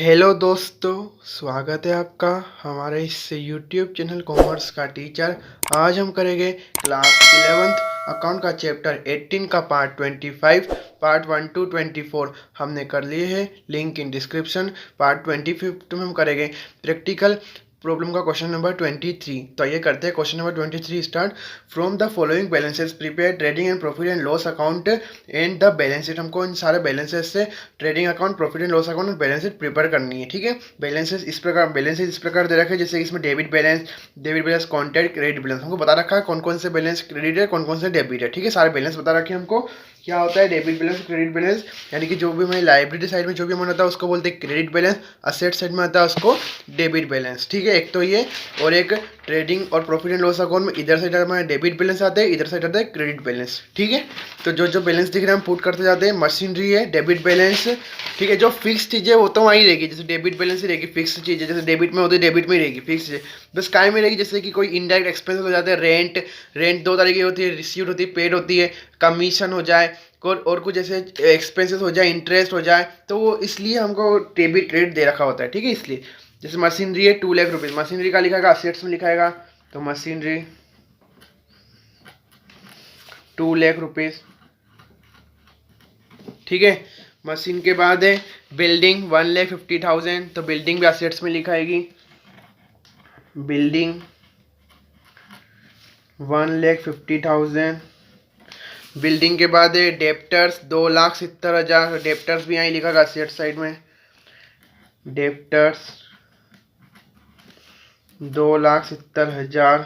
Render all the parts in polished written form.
Hello दोस्तों, स्वागत है आपका हमारे इस यूट्यूब चैनल कॉमर्स का टीचर। आज हम करेंगे क्लास 11th अकाउंट का चैप्टर 18 का पार्ट 25, पार्ट 1 to 24 हमने कर लिए हैं। Link in description. पार्ट 25 में हम करेंगे प्रैक्टिकल प्रॉब्लम का क्वेश्चन नंबर 23। तो ये करते हैं question number 23 start. From the following balances prepare trading and profit and loss account and the balance sheet. हमको इन सारे बैलेंसेस से trading account, profit and loss account और बैलेंस शीट प्रिपेयर करनी है। ठीक है, बैलेंसेस इस प्रकार दे रखे हैं, जैसे इसमें debit balance, contact, credit balance. हमको बता रखा है कौन कौन से बैलेंस क्रेडिट है, कौन कौन से डेबिट है। ठीक है, सारे बैलेंस बता रखे हैं हमको। क्या होता है डेबिट बैलेंस, क्रेडिट बैलेंस, यानी कि जो भी हमारी लाइबिलिटी साइड में जो भी अमाउंट आता है उसको बोलते हैं क्रेडिट बैलेंस, असेट साइड में आता है उसको डेबिट बैलेंस। ठीक है, एक तो ये, और एक ट्रेडिंग और प्रॉफिट एंड लॉस अकाउंट में इधर साइड हमारे डेबिट बैलेंस आते हैं, इधर साइड आता है क्रेडिट बैलेंस। ठीक है, तो जो जो बैलेंस दिख रहे हैं हम पुट करते जाते हैं। मशीनरी है डेबिट बैलेंस। ठीक है, जो फिक्स चीज़ें वो तो वहीं रहेगी, जैसे डेबिट बैलेंस ही रहेगी, फिक्स चीज़ें जैसे डेबिट में होती है डेबिट में ही रहेगी फिक्स चीज़ें। बस काय में रहेगी, जैसे कि कोई इनडायरेक्ट एक्सपेंसेस हो जाते हैं, रेंट दो तरीके की होती है, रिसीव्ड होती है, पेड होती है, कमीशन हो जाए और कुछ जैसे एक्सपेंसेस हो जाए, इंटरेस्ट हो जाए, तो वो इसलिए हमको डेबिट क्रेडिट दे रखा होता है। ठीक है, इसलिए जैसे मशीनरी है 2 लाख रुपीज़, मशीनरी का लिखाएगा असेट्स में लिखाएगा, तो मशीनरी 2 लाख रुपीज़। ठीक है, मशीन के बाद है बिल्डिंग 1,50,000, तो बिल्डिंग भी असेट्स में लिखाएगी, बिल्डिंग 1,50,000। बिल्डिंग के बाद है डेप्टर्स 2,70,000, डेप्टर्स भी यहाँ लिखा असेट साइड में, डेप्टर्स 2,70,000।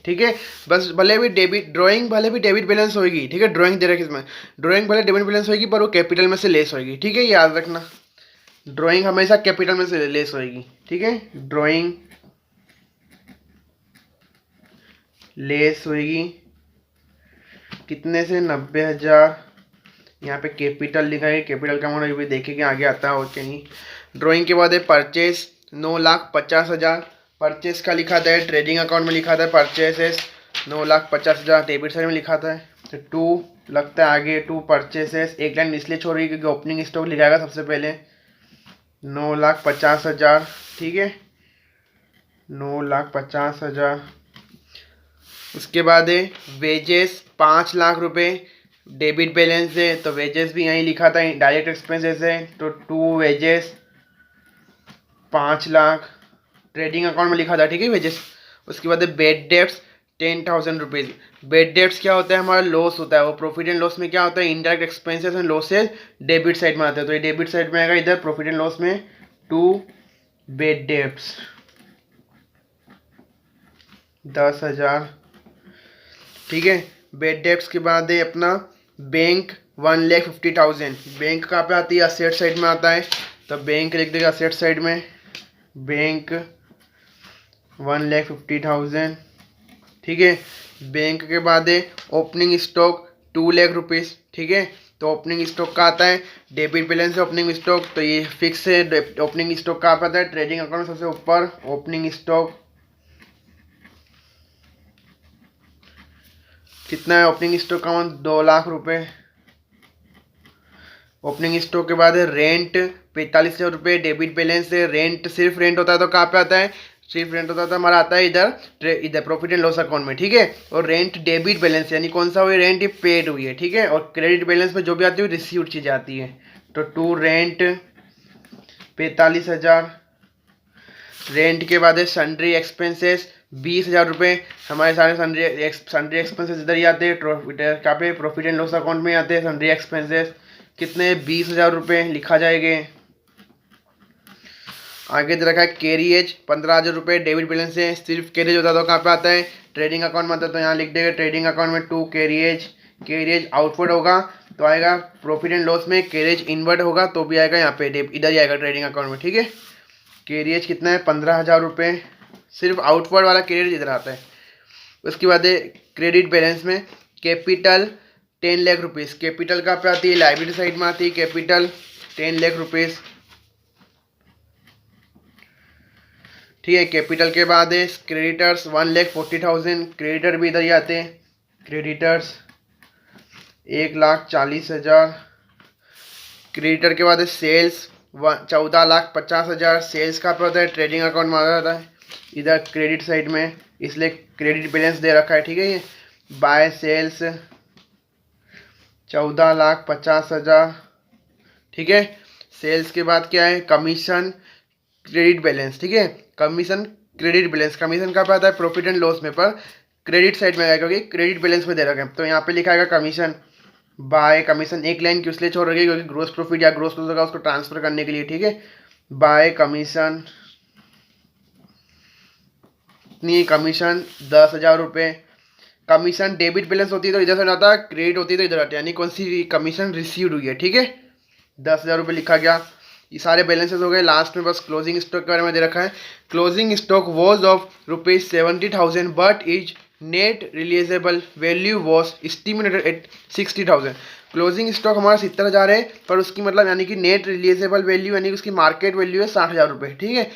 ठीक है, बस भले भी डेबिट ड्राइंग भले भी डेबिट बैलेंस होगी। ठीक है, ड्राइंग दे रखी इसमें, ड्राइंग भले डेबिट बैलेंस होगी पर वो कैपिटल में से लेस होगी। ठीक है, याद रखना, ड्राइंग हमेशा कैपिटल में से लेस होगी। ठीक है, ड्राइंग लेस होगी कितने से, 90,000। यहाँ पे कैपिटल लिखा है, कैपिटल का अमाउंट अभी देखेंगे आगे आता है और क्या नहीं। ड्राइंग के बाद है परचेस 9,50,000, परचेस का लिखा था है, ट्रेडिंग अकाउंट में लिखा था परचेसेस 9,50,000, डेबिट साइड में लिखा था है, तो 2 लगता है आगे, 2 परचेसेस। एक लाइन इसलिए छोड़ी क्योंकि ओपनिंग स्टॉक लिखाएगा सबसे पहले 9,50,000। ठीक है, 9,50,000। उसके बाद है वेजेस 5 लाख रुपए, डेबिट बैलेंस है तो वेजेस भी यहीं लिखा था, डायरेक्ट एक्सपेंसेस है तो 2 वेजेस 5 लाख, ट्रेडिंग अकाउंट में लिखा था। ठीक है, वेजेस। उसके बाद है bad debts 10,000 rupees. Bad debts क्या होता है, हमारा लॉस होता है, वो प्रॉफिट एंड लॉस में क्या होता है, indirect expenses and losses debit side में आते हैं, तो ये डेबिट साइड में आएगा इधर प्रॉफिट एंड लॉस में 2 बेड डेप्स 10,000। ठीक है, बेड डेप्स के बाद है अपना बैंक 1,50,000, बैंक कहाँ पे आती है, असेट साइड में आता है, तो बैंक लिख देगा असेट साइड में, बैंक 1,50,000। ठीक है, बैंक के बाद है ओपनिंग स्टॉक 2 लाख रुपीज़। ठीक है, तो ओपनिंग स्टॉक का आता है, डेबिट बैलेंस है ओपनिंग स्टॉक, तो ये फिक्स है। ओपनिंग स्टॉक का आता है ट्रेडिंग अकाउंट सबसे ऊपर, ओपनिंग स्टॉक कितना है, ओपनिंग स्टॉक का अमाउंट 2 लाख रुपए। ओपनिंग स्टॉक के बाद है रेंट 45,000 रुपये, डेबिट बैलेंस है, रेंट सिर्फ रेंट होता है तो कहाँ पे आता है, सिर्फ रेंट होता है तो हमारा आता है इधर प्रॉफिट एंड लॉस अकाउंट में। ठीक है, और रेंट डेबिट बैलेंस यानी कौन सा हुई, रेंट ये पेड हुई है। ठीक है, और क्रेडिट बैलेंस में जो भी आती है रिसीव्ड चीज़ आती है, तो 2 रेंट 45,000। रेंट के बाद है सन्ड्री एक्सपेंसेस 20,000 रुपये, हमारे सारे सन्ड्री एक्सपेंसेस इधर ही आते हैं, कहाँ पे प्रॉफिट एंड लॉस अकाउंट में आते हैं सन्ड्री एक्सपेंसेस, कितने 20,000 रुपये लिखा जाएगा। आगे दे रखा है कैरिएज 15,000 रुपये, डेबिट बैलेंस है, सिर्फ कैरिएज होता है तो कहाँ पे आता है, ट्रेडिंग अकाउंट में आता है, तो यहाँ लिख देगा ट्रेडिंग अकाउंट में 2 कैरिएज। कैरिएज आउटवर्ड होगा तो आएगा प्रॉफिट एंड लॉस में, कैरिएज इनवर्ड होगा तो भी आएगा यहाँ पे इधर ही आएगा ट्रेडिंग अकाउंट में। ठीक है, कैरिएज कितना है 15,000 रुपये, सिर्फ आउटवर्ड वाला कैरिएज इधर आता है। उसके बाद है क्रेडिट बैलेंस में कैपिटल 10 लाख रुपीज़, कैपिटल कहाँ पे आती है, लाइबिलिटी साइड में आती है कैपिटल 10 लाख रुपीज़। ठीक है, कैपिटल के बाद है क्रेडिटर्स 1,40,000, क्रेडिटर भी इधर ही आते हैं, क्रेडिटर्स 1,40,000। क्रेडिटर के बाद है सेल्स 14,50,000 सेल्स का पता है, ट्रेडिंग अकाउंट मारा जाता है इधर क्रेडिट साइड में, इसलिए क्रेडिट बैलेंस दे रखा है। ठीक है, ये बाय सेल्स 14,50,000। ठीक है, सेल्स के बाद क्या है, कमीशन क्रेडिट बैलेंस। ठीक है, कमीशन क्रेडिट बैलेंस, कमीशन का पता है प्रॉफिट एंड लॉस में, पर क्रेडिट साइड में आएगा क्योंकि क्रेडिट बैलेंस में दे रखा है। तो यहाँ पे लिखा आएगा कमीशन बाय, कमीशन एक लाइन क्यों इसलिए छोड़ रखी है क्योंकि ग्रोस प्रॉफिट या ग्रोस लॉस होगा उसको ट्रांसफर करने के लिए। ठीक है, बाय कमीशन, इतनी कमीशन 10,000 रुपये। कमीशन डेबिट बैलेंस होती है तो इधर से जाता है, क्रेडिट होती है तो इधर आता है, यानी कौन सी कमीशन रिसीव्ड हुई है। ठीक है, 10,000 रुपये लिखा गया। ये सारे बैलेंसेस हो गए। लास्ट में बस क्लोजिंग स्टॉक के बारे में दे रखा है। Closing stock was of ₹70,000 but its net realisable value was estimated at 60,000। Closing stock हमारा 70,000 है, पर उसकी मतलब यानी कि नेट रिलीजेबल वैल्यू यानी कि उसकी मार्केट वैल्यू है 60,000 रुपये। ठीक है,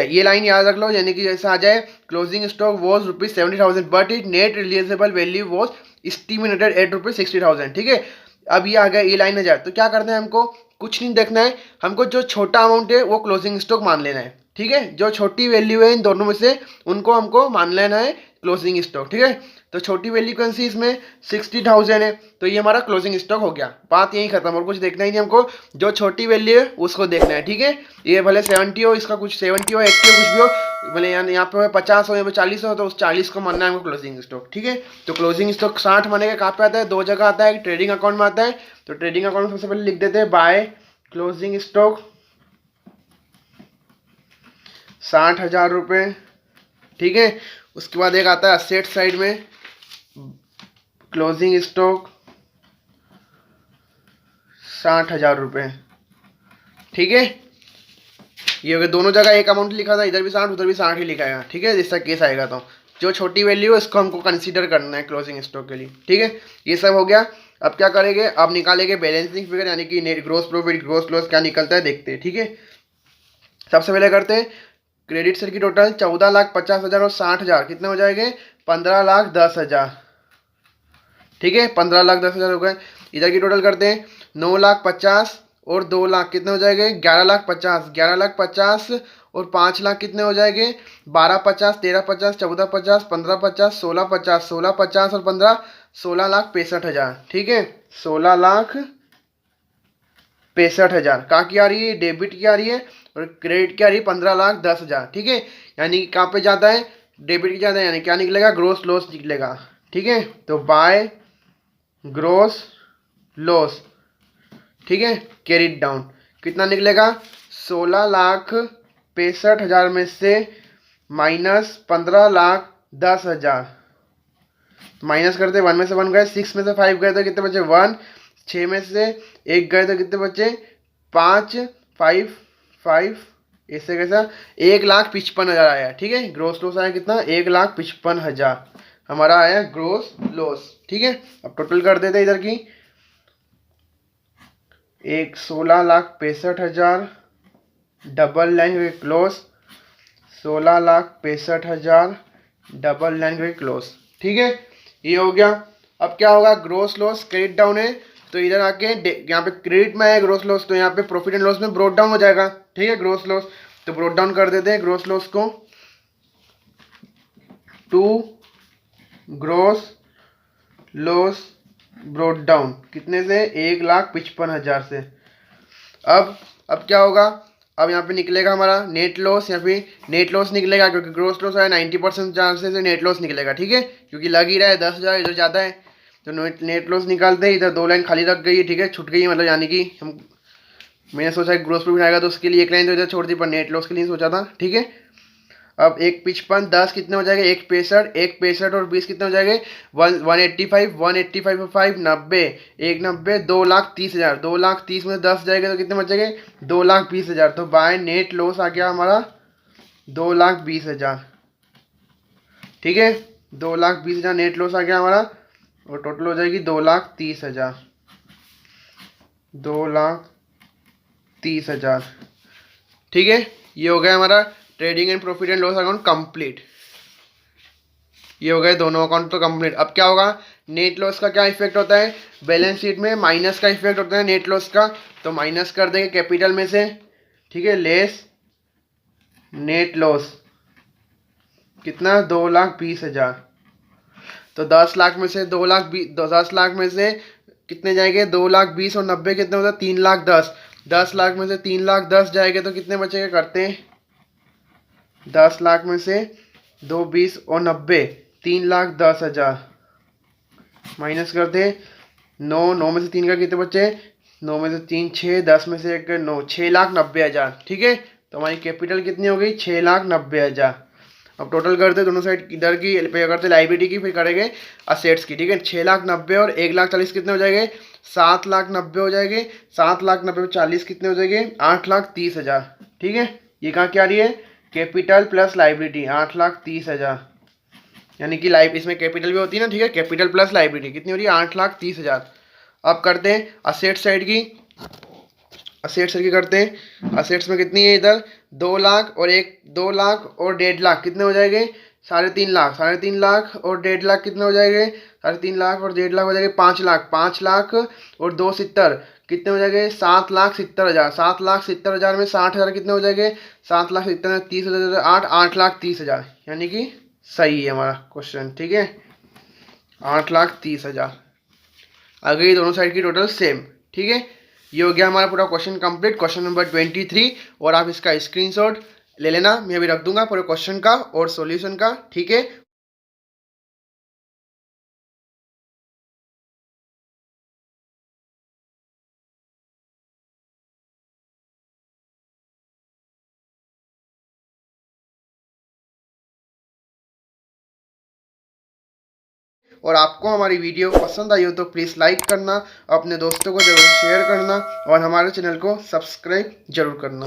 ये लाइन याद रख लो, यानी कि जैसा आ जाए closing stock was ₹70,000 but it net realisable value was estimated at ₹60,000। ठीक है, अब ये आ गया, ये लाइन आ जाए तो क्या करना है, हमको कुछ नहीं देखना है, हमको जो छोटा अमाउंट है वो क्लोजिंग स्टॉक मान लेना है। ठीक है, जो छोटी वैल्यू है इन दोनों में से उनको हमको मान लेना है क्लोजिंग स्टॉक। ठीक है, तो छोटी वैल्यू कौन सी इसमें 60,000 है, तो ये हमारा क्लोजिंग स्टॉक हो गया। बात यही खत्म, और कुछ देखना ही नहीं हमको, जो छोटी वैल्यू है उसको देखना है। ठीक है, ये भले 70 हो, इसका कुछ 70 हो 80 हो कुछ भी हो, भले यहाँ पे 50 हो या 40 हो, तो उस 40 को मानना है हमको क्लोजिंग स्टॉक। ठीक है, तो क्लोजिंग स्टॉक 60 मानेगा कहाँ पे आता है, दो जगह आता है, ट्रेडिंग अकाउंट में आता है। तो ट्रेडिंग अकाउंट में सबसे पहले लिख देते हैं बाय क्लोजिंग स्टॉक 60,000 रुपये। ठीक है, उसके बाद एक आता है असेट साइड में क्लोजिंग स्टॉक 60,000 रुपये। ठीक है, ये हो गया, दोनों जगह एक अमाउंट लिखा था, इधर भी 60 उधर भी 60 ही लिखा है। ठीक है, जिसका केस आएगा तो जो छोटी वैल्यू है उसको हमको कंसीडर करना है क्लोजिंग स्टॉक के लिए। ठीक है, ये सब हो गया। अब क्या करेंगे, अब निकालेंगे बैलेंसिंग फिगर यानी कि net gross profit gross loss क्या निकलता है देखते हैं। ठीक है, सबसे पहले करते हैं क्रेडिट साइड की टोटल 14,50,000 और 60,000 कितने हो जाएंगे, 15,10,000। ठीक है, 15,10,000 हो गए। इधर की टोटल करते हैं 9,50,000 और 2 लाख कितने हो जाएंगे, 11,50,000। 11,50,000 और 5 लाख कितने हो जाएंगे, 12,50,000 13,50,000 14,50,000 15,50,000 16,50,000 16,50,000 और 15 16,65,000। ठीक है, 16,65,000 कहाँ की आ रही है, डेबिट की आ रही है, और क्रेडिट की आ रही है 15,10,000। ठीक है, यानी कि कहाँ पे जाता है, डेबिट की जाता है, यानी क्या निकलेगा, ग्रोस लॉस निकलेगा। ठीक है, तो बाय ग्रोस लॉस, ठीक है, कैरिड डाउन कितना निकलेगा, 16,65,000 में से माइनस 15,10,000, माइनस करते 1 में से 1 गए, 6 में से 5 गए तो कितने बचे 1, 6 में से 1 गए तो कितने बचे 5 5 5, ऐसे कैसा 1,55,000 आया। ठीक है, ग्रोस लॉस आया कितना, 1,55,000 हमारा आया ग्रोस लॉस। ठीक है, अब टोटल कर देते इधर की, 16,65,000 double line close, 16,65,000 double line close. ठीक है, ये हो गया। अब क्या होगा, ग्रोस लॉस क्रेडिट डाउन है तो इधर आके यहाँ पे क्रेडिट में है ग्रोस लॉस, तो यहाँ पे प्रॉफिट एंड लॉस में ब्रोड डाउन हो जाएगा। ठीक है, ग्रोस लॉस तो ब्रोड डाउन कर देते हैं ग्रोस लॉस को, to gross loss brought down कितने से, 1,55,000 से। अब क्या होगा, अब यहाँ पे निकलेगा हमारा नेट लॉस, यहाँ पे नेट लॉस निकलेगा क्योंकि ग्रोस लॉस है 90% चांसेस है नेट लॉस निकलेगा। ठीक है, क्योंकि लग ही रहा है 10,000 इधर ज़्यादा है, तो नेट लॉस निकालते हैं। इधर 2 लाइन खाली रख गई है, ठीक है, छूट गई है, मतलब यानी कि हम मैंने सोचा ग्रोस प्रॉफिट आएगा तो उसके लिए एक लाइन तो इधर छोड़ दी, पर नेट लॉस के लिए सोचा था। ठीक है, अब 1,55 10 कितने हो जाएंगे, 1,65 और 20 कितने हो जाएंगे, 185 185 और 5 90 190 2,30,000 2,30,000 में 10 जाएंगे तो कितने बचेंगे, 2,20,000। तो बाय नेट लॉस आ गया हमारा 2,20,000। ठीक है, 2,20,000 नेट लॉस आ गया हमारा, और टोटल हो जाएगी 2,30,000 2,30,000। ठीक है, ये हो गया हमारा trading and profit and loss account complete. ये हो गए दोनों अकाउंट तो कंप्लीट। अब क्या होगा, नेट लॉस का क्या इफेक्ट होता है, बैलेंस शीट में माइनस का इफेक्ट होता है नेट लॉस का, तो माइनस कर देंगे कैपिटल में से, ठीक है, लेस नेट लॉस कितना 2,20,000। तो 10 लाख में से 10 लाख में से कितने जाएंगे, 2,20,000 और 90 कितने होता है, 3,10,000। 10 लाख में से 3,10,000 जाएंगे तो कितने बचेंगे, करते हैं 10 लाख में से 2,20,000 और 90 3,10,000 माइनस करते हैं 9 में से 3 का कितने बचे, 9 में से 3 6, 10 में से 1 9, 6,90,000। ठीक है, तो हमारी कैपिटल कितनी हो गई, 6,90,000। अब टोटल करते दोनों साइड, इधर की पे करते लाइबिलिटी की, फिर करेंगे असेट्स की। ठीक है, 6,90,000 और 1,40,000 कितने हो जाएंगे, 7,90,000 हो जाएंगे। 7,90,000 में 40 कितने हो जाएंगे, 8,30,000। ठीक है, ये कहाँ क्या रही है, कैपिटल प्लस लाइबिलिटी 8,30,000, यानी कि लाइफ इसमें कैपिटल भी होती है ना। ठीक है, कैपिटल प्लस लाइबिलिटी कितनी हो रही है, 8,30,000। अब करते हैं असेट साइड की। असेट्स की करते हैं, असेट्स में कितनी है, इधर 2 लाख और 2 लाख और 1.5 लाख कितने हो जाएंगे, 3.5 लाख। 3.5 लाख और 1.5 लाख कितने हो जाएंगे, 3.5 लाख और 1.5 लाख हो जाएंगे 5 लाख। 5 लाख और 2,70 कितने हो जाएंगे, 7,70,000। 7,70,000 में 60,000 कितने हो जाएंगे, 7,70,000 में 30,000 8,30,000, यानी कि सही है हमारा क्वेश्चन। ठीक है, 8,30,000। आगे ये दोनों साइड की टोटल सेम। ठीक है, ये हो गया हमारा पूरा क्वेश्चन कंप्लीट, क्वेश्चन नंबर 23। और आप इसका स्क्रीनशॉट ले लेना, मैं अभी रख दूंगा पूरे क्वेश्चन का और सॉल्यूशन का। ठीक है, और आपको हमारी वीडियो पसंद आई हो तो प्लीज़ लाइक करना, अपने दोस्तों को जरूर शेयर करना और हमारे चैनल को सब्सक्राइब जरूर करना।